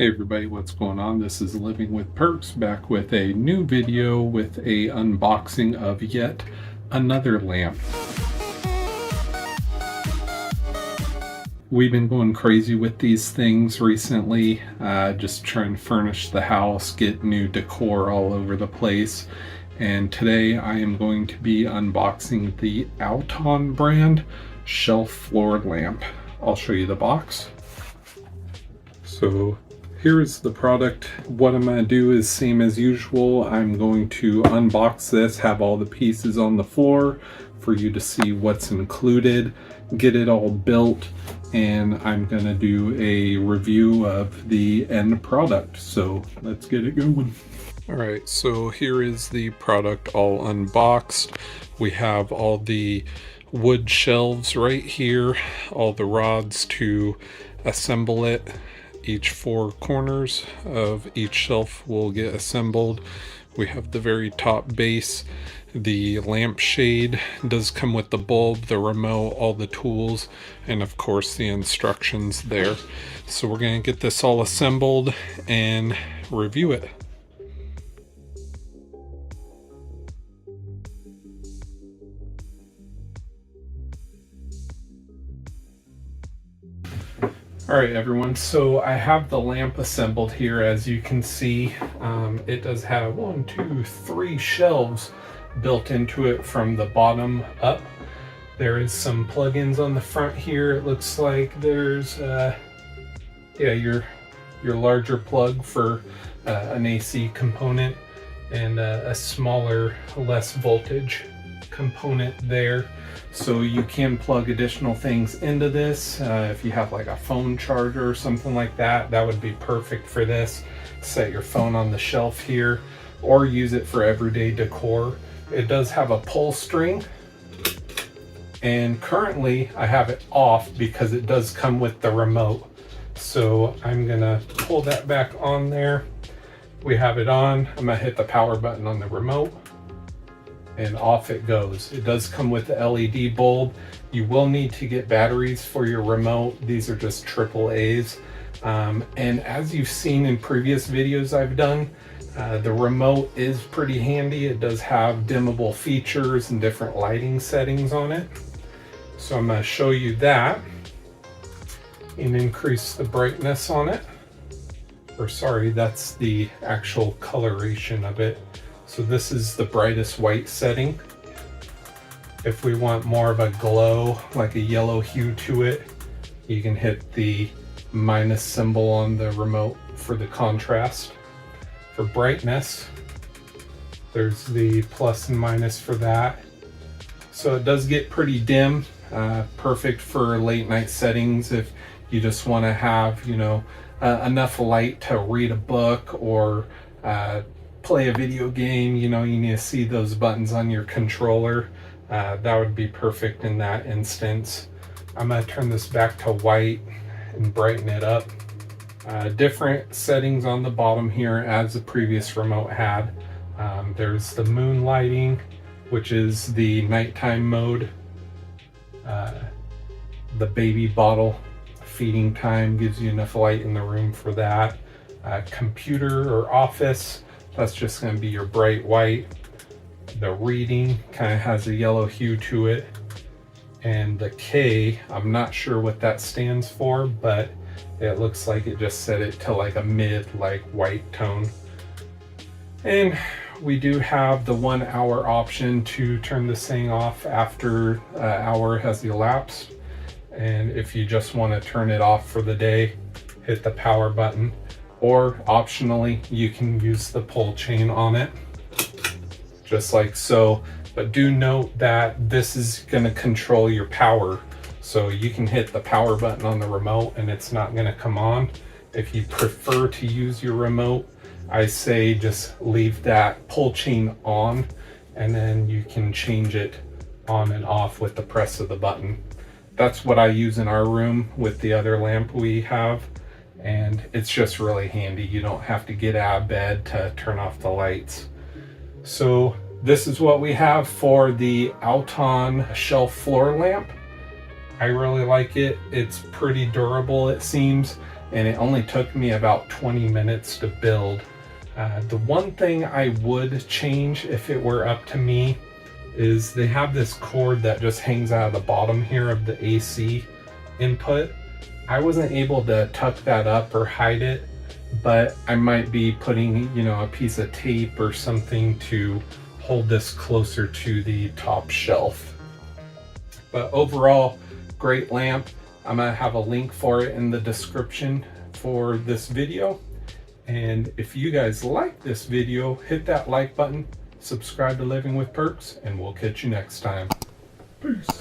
Hey everybody, what's going on? This is Living with Perks, back with a new video with a unboxing of yet another lamp. We've been going crazy with these things recently, just trying to furnish the house, get new decor all over the place. And today I am going to be unboxing the Outon brand shelf floor lamp. I'll show you the box. So here is the product. What I'm going to do is same as usual. I'm going to unbox this, have all the pieces on the floor for you to see what's included, get it all built, and I'm going to do a review of the end product. So let's get it going. Alright, so here is the product all unboxed. We have all the wood shelves right here, all the rods to assemble it. Each four corners of each shelf will get assembled. We have the very top base. The lampshade does come with the bulb, the remote, all the tools, and of course the instructions there. So we're going to get this all assembled and review it. Alright everyone, so I have the lamp assembled here. As you can see, it does have 3 shelves built into it from the bottom up. There is some plugins on the front here. It looks like there's your larger plug for an AC component, and a smaller, less voltage component there. So you can plug additional things into this. If you have like a phone charger or something like that, that would be perfect for this. Set your phone on the shelf here, or use it for everyday decor. It does have a pull string, and currently I have it off because it does come with the remote. So I'm gonna pull that back on there. We have it on. I'm gonna hit the power button on the remote, and off it goes. It does come with the LED bulb. You will need to get batteries for your remote. These are just AAA's. And as you've seen in previous videos I've done, the remote is pretty handy. It does have dimmable features and different lighting settings on it. So I'm going to show you that and increase the brightness on it. Or sorry, that's the actual coloration of it. So this is the brightest white setting. If we want more of a glow, like a yellow hue to it, you can hit the minus symbol on the remote for the contrast. For brightness, there's the plus and minus for that. So it does get pretty dim, perfect for late night settings if you just want to have, enough light to read a book or play a video game. You need to see those buttons on your controller. That would be perfect in that instance. I'm going to turn this back to white and brighten it up. Different settings on the bottom here as the previous remote had. There's the moon lighting, which is the nighttime mode. The baby bottle feeding time gives you enough light in the room for that. Computer or office, that's just going to be your bright white. The reading kind of has a yellow hue to it. And the K, I'm not sure what that stands for, but it looks like it just set it to like a mid, like white tone. And we do have the 1 hour option to turn this thing off after an hour has elapsed. And if you just want to turn it off for the day, hit the power button. Or optionally, you can use the pull chain on it, just like so. But do note that this is going to control your power. So you can hit the power button on the remote and it's not going to come on. If you prefer to use your remote, I say just leave that pull chain on, and then you can change it on and off with the press of the button. That's what I use in our room with the other lamp we have. And it's just really handy. You don't have to get out of bed to turn off the lights. So this is what we have for the Outon shelf floor lamp. I really like it. It's pretty durable, it seems. and it only took me about 20 minutes to build. The one thing I would change if it were up to me is they have this cord that just hangs out of the bottom here of the AC input. I wasn't able to tuck that up or hide it, but I might be putting, you know, a piece of tape or something to hold this closer to the top shelf. But overall, great lamp. I'm gonna have a link for it in the description for this video. And if you guys like this video, hit that like button, subscribe to Living with Perks, and we'll catch you next time. Peace.